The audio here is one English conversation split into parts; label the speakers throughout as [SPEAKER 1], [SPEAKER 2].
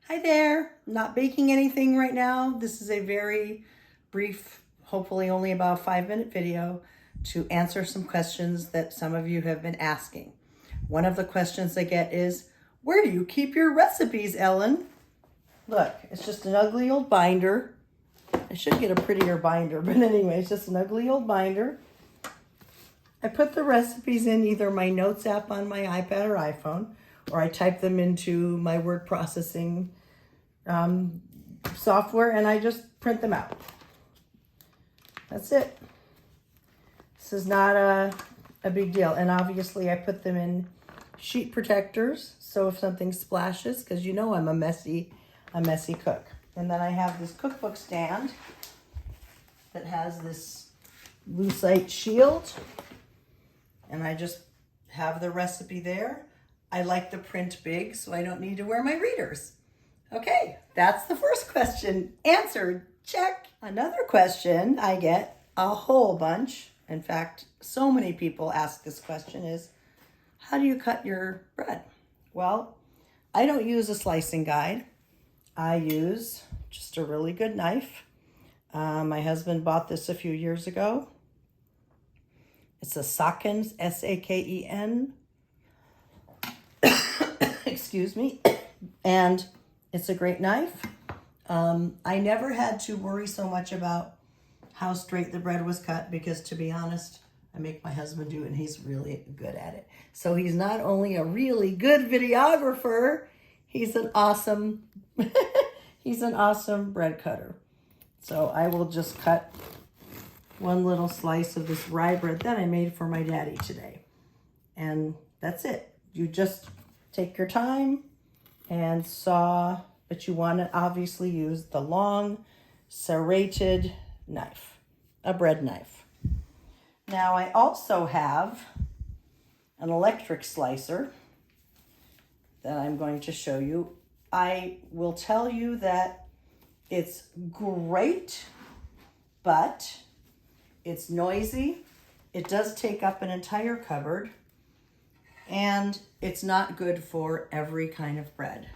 [SPEAKER 1] Hi there. I'm not baking anything right now. This is a very brief, hopefully only about a 5-minute video to answer some questions that some of you have been asking. One of the questions I get is, where do you keep your recipes, Ellen? Look, it's just an ugly old binder. I should get a prettier binder, but anyway, it's just an ugly old binder. I put the recipes in either my notes app on my iPad or iPhone, or I type them into my word processing software and I just print them out. That's it. This is not a big deal. And obviously I put them in sheet protectors, so if something splashes, because you know I'm a messy cook. And then I have this cookbook stand that has this lucite shield, and I just have the recipe there. I like the print big, so I don't need to wear my readers. Okay, that's the first question answered. Check. Another question I get a whole bunch. In fact, so many people ask this question is, how do you cut your bread? Well, I don't use a slicing guide. I use just a really good knife. My husband bought this a few years ago. It's a Saken, S-A-K-E-N. Excuse me. And it's a great knife. I never had to worry so much about how straight the bread was cut because, to be honest, I make my husband do it and he's really good at it. So he's not only a really good videographer, he's an awesome he's an awesome bread cutter. So I will just cut one little slice of this rye bread that I made for my daddy today. And that's it. You just take your time and saw, but you want to obviously use the long serrated knife, a bread knife. Now I also have an electric slicer that I'm going to show you. I will tell you that it's great, but it's noisy. It does take up an entire cupboard, and it's not good for every kind of bread.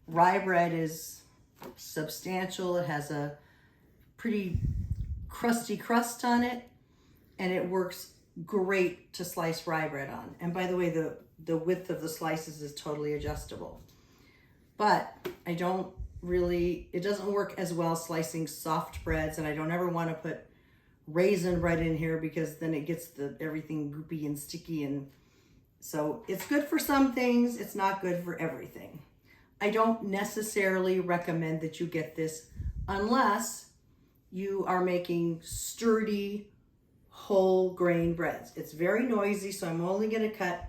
[SPEAKER 1] Rye bread is substantial. It has a pretty crusty crust on it, and it works great to slice rye bread on. And by the way, the width of the slices is totally adjustable. But I don't really, it doesn't work as well slicing soft breads, and I don't ever want to put raisin bread in here because then it gets everything goopy and sticky, and so it's good for some things, it's not good for everything. I don't necessarily recommend that you get this unless you are making sturdy whole grain breads. It's very noisy, so I'm only going to cut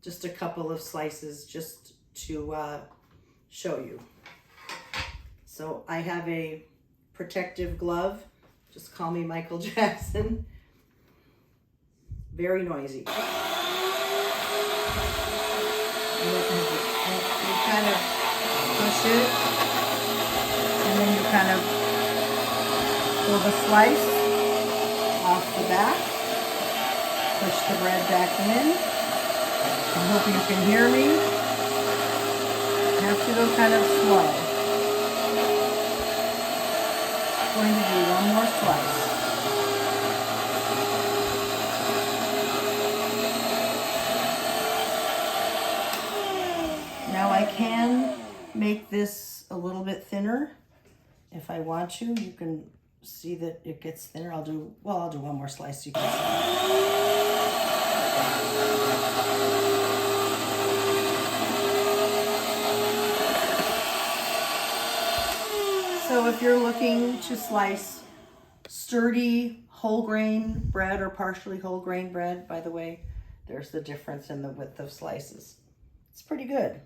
[SPEAKER 1] just a couple of slices just to show you. So I have a protective glove. Just call me Michael Jackson. Very noisy. You kind of push it, and then you kind of pull the slice off the back, push the bread back in. I hope you can hear me. You have to go kind of slow. I'm going to do one more slice. Now I can make this a little bit thinner if I want to. You can see that it gets thinner. I'll do one more slice so you can see. So if you're looking to slice sturdy whole grain bread or partially whole grain bread, by the way, there's the difference in the width of slices. It's pretty good.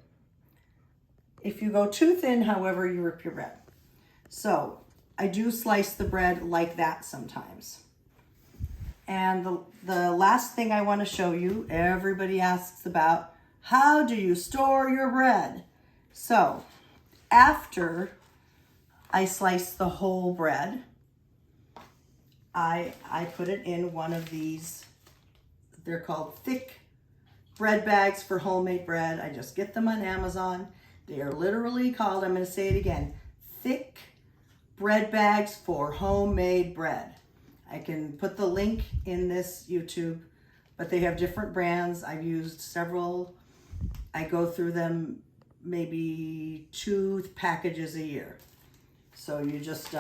[SPEAKER 1] If you go too thin, however, you rip your bread. So I do slice the bread like that sometimes. And the last thing I want to show you, everybody asks about, how do you store your bread? So after I slice the whole bread, I put it in one of these, they're called thick bread bags for homemade bread. I just get them on Amazon. They are literally called, I'm going to say it again, thick bread bags for homemade bread. I can put the link in this YouTube, but they have different brands. I've used several. I go through them maybe 2 packages a year. So you just,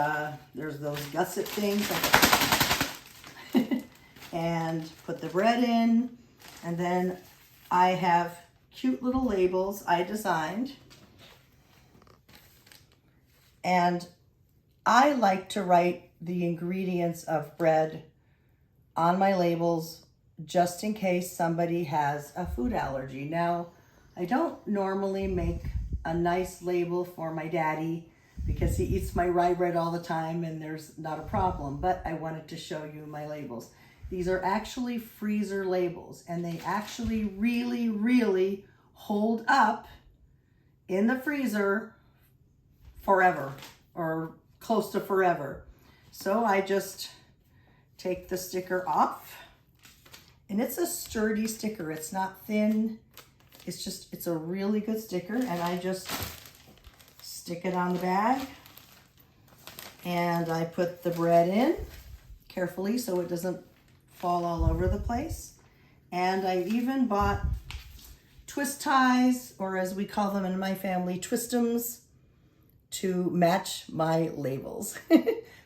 [SPEAKER 1] there's those gusset things, and put the bread in, and then I have cute little labels I designed. And I like to write the ingredients of bread on my labels just in case somebody has a food allergy. Now, I don't normally make a nice label for my daddy because he eats my rye bread all the time and there's not a problem, but I wanted to show you my labels. These are actually freezer labels, and they actually really, really hold up in the freezer forever, or close to forever. So I just take the sticker off, and it's a sturdy sticker. It's not thin. It's a really good sticker, and I just stick it on the bag, and I put the bread in carefully so it doesn't fall all over the place. And I even bought twist ties, or as we call them in my family, twistums, to match my labels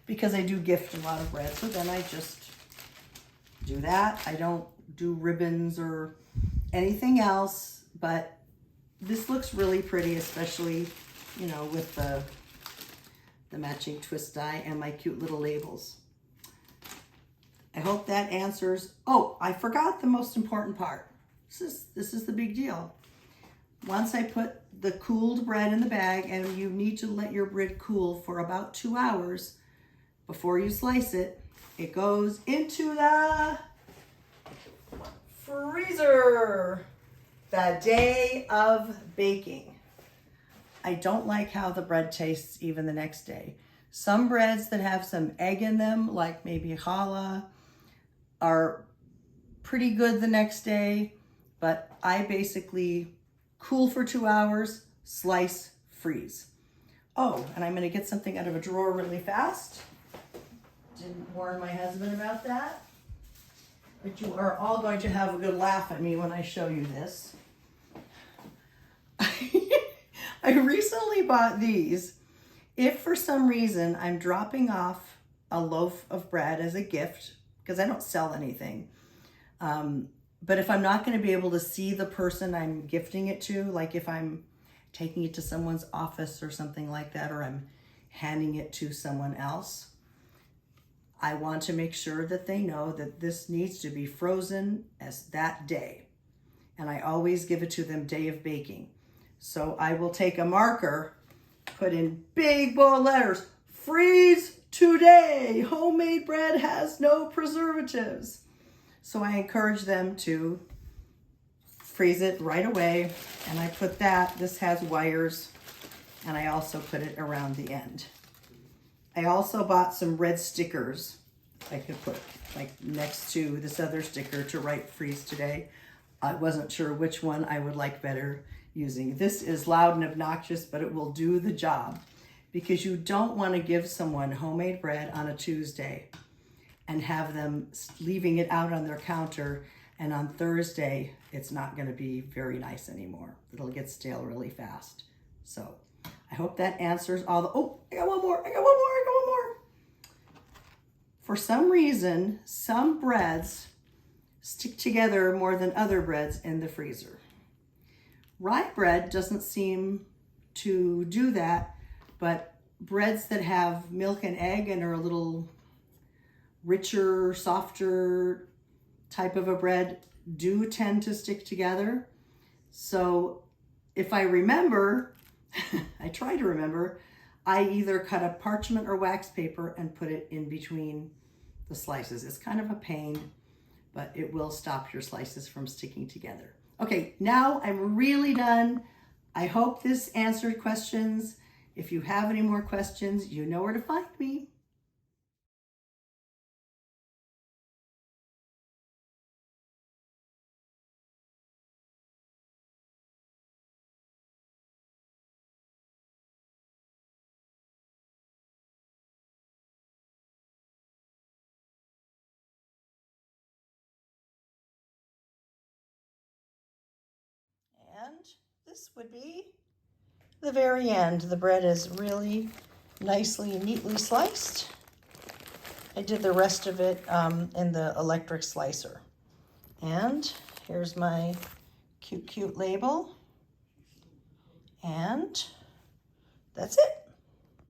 [SPEAKER 1] because I do gift a lot of bread. So then I just do that. I don't do ribbons or anything else, but this looks really pretty, especially, you know, with the matching twist die and my cute little labels. I hope that answers. Oh, I forgot the most important part. This is the big deal. Once I put the cooled bread in the bag, and you need to let your bread cool for about 2 hours before you slice it, it goes into the freezer the day of baking. I don't like how the bread tastes even the next day. Some breads that have some egg in them, like maybe challah, are pretty good the next day, but I basically cool for 2 hours, slice, freeze. Oh, and I'm gonna get something out of a drawer really fast. Didn't warn my husband about that. But you are all going to have a good laugh at me when I show you this. I recently bought these. If for some reason I'm dropping off a loaf of bread as a gift, because I don't sell anything, but if I'm not going to be able to see the person I'm gifting it to, like if I'm taking it to someone's office or something like that, or I'm handing it to someone else, I want to make sure that they know that this needs to be frozen as that day. And I always give it to them day of baking. So I will take a marker, put in big bold letters, freeze today. Homemade bread has no preservatives. So I encourage them to freeze it right away. And I put that, this has wires, and I also put it around the end. I also bought some red stickers I could put like next to this other sticker to write freeze today. I wasn't sure which one I would like better using. This is loud and obnoxious, but it will do the job, because you don't want to give someone homemade bread on a Tuesday and have them leaving it out on their counter, and on Thursday it's not going to be very nice anymore. It'll get stale really fast. So I hope that answers all the, oh, I got one more. For some reason, some breads stick together more than other breads in the freezer. Rye bread doesn't seem to do that, but breads that have milk and egg and are a little richer, softer type of a bread do tend to stick together. So if I remember, I try to remember, I either cut a parchment or wax paper and put it in between the slices. It's kind of a pain, but it will stop your slices from sticking together. Okay, now I'm really done. I hope this answered questions. If you have any more questions, you know where to find me. this would be the very end. The bread is really nicely and neatly sliced. I did the rest of it in the electric slicer. And here's my cute label. And that's it.